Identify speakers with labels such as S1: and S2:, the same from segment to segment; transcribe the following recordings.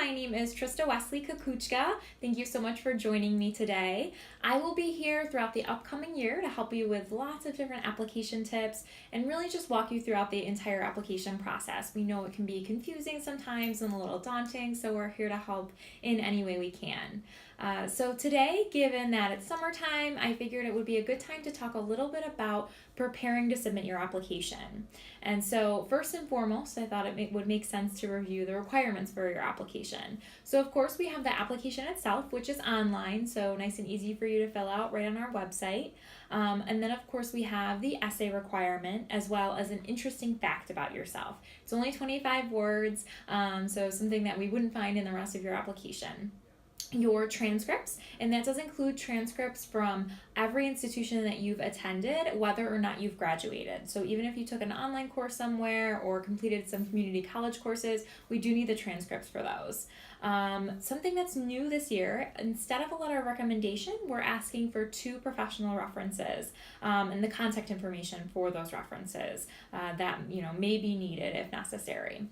S1: My name is Trista Wesley Kukucka. Thank you so much for joining me today. I will be here throughout the upcoming year to help you with lots of different application tips and really just walk you throughout the entire application process. We know it can be confusing sometimes and a little daunting, so we're here to help in any way we can. So today, given that it's summertime, I figured it would be a good time to talk a little bit about preparing to submit your application. And so first and foremost, I thought it would make sense to review the requirements for your application. So of course we have the application itself, which is online, so nice and easy for you to fill out right on our website. And then of course we have the essay requirement as well as an interesting fact about yourself. It's only 25 words, so something that we wouldn't find in the rest of your application. Your transcripts, and that does include transcripts from every institution that you've attended, whether or not you've graduated. So even if you took an online course somewhere or completed some community college courses, we do need the transcripts for those. Something that's new this year, instead of a letter of recommendation, we're asking for 2 professional references and the contact information for those references that may be needed if necessary.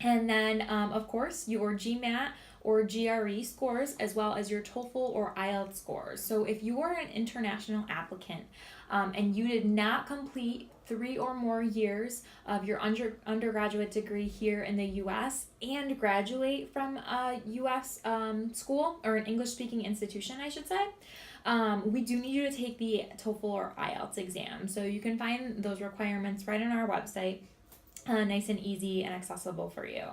S1: And then, of course, your GMAT or GRE scores, as well as your TOEFL or IELTS scores. So if you are an international applicant and you did not complete 3 or more years of your undergraduate degree here in the U.S. and graduate from a U.S. school or an English-speaking institution, I should say, we do need you to take the TOEFL or IELTS exam. So you can find those requirements right on our website. Nice and easy and accessible for you.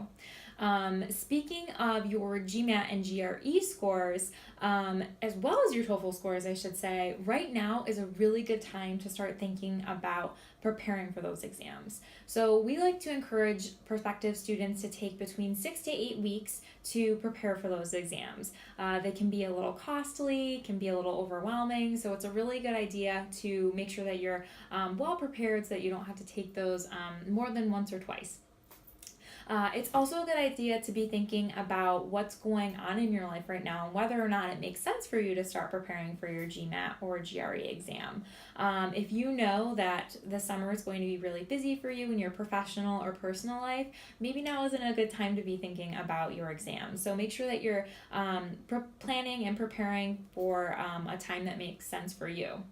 S1: Speaking of your GMAT and GRE scores, as well as your TOEFL scores, I should say, right now is a really good time to start thinking about preparing for those exams. So we like to encourage prospective students to take between 6 to 8 weeks to prepare for those exams. They can be a little costly, can be a little overwhelming, so it's a really good idea to make sure that you're well prepared so that you don't have to take those more than once or twice. It's also a good idea to be thinking about what's going on in your life right now and whether or not it makes sense for you to start preparing for your GMAT or GRE exam. If you know that the summer is going to be really busy for you in your professional or personal life, maybe now isn't a good time to be thinking about your exam. So make sure that you're planning and preparing for a time that makes sense for you.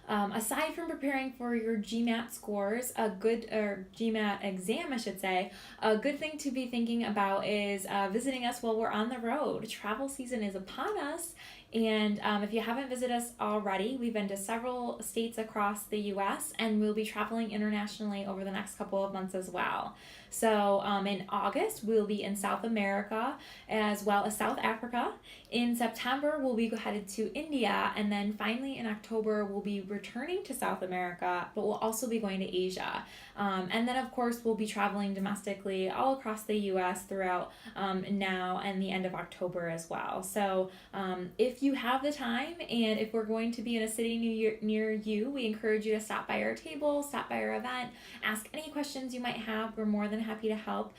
S1: Aside from preparing for your GMAT scores, GMAT exam, I should say, a good thing to be thinking about is visiting us while we're on the road. Travel season is upon us, and if you haven't visited us already, we've been to several states across the U.S., and we'll be traveling internationally over the next couple of months as well. So in August, we'll be in South America as well as South Africa. In September, we'll be headed to India, and then finally in October, we'll be returning to South America, but we'll also be going to Asia. And then, of course, we'll be traveling domestically all across the U.S. throughout now and the end of October as well. So if you have the time, and if we're going to be in a city near you, we encourage you to stop by our table, stop by our event, ask any questions you might have. We're more than happy to help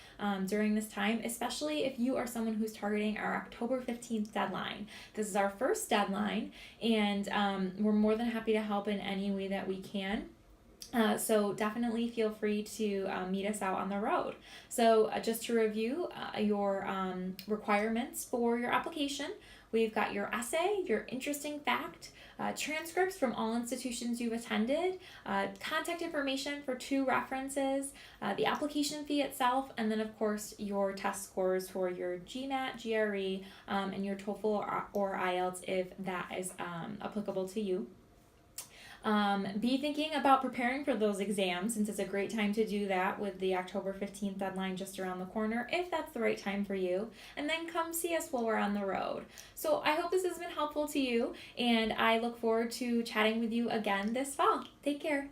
S1: during this time, especially if you are someone who's targeting our October 15th deadline. This is our first deadline, and we're more than happy to help in any way that we can. So definitely feel free to meet us out on the road. So just to review your requirements for your application, we've got your essay, your interesting fact, transcripts from all institutions you've attended, contact information for 2 references, the application fee itself, and then of course your test scores for your GMAT, GRE, and your TOEFL or IELTS if that is applicable to you. Be thinking about preparing for those exams, since it's a great time to do that with the October 15th deadline just around the corner, if that's the right time for you. And then come see us while we're on the road. So I hope this has been helpful to you, and I look forward to chatting with you again this fall. Take care.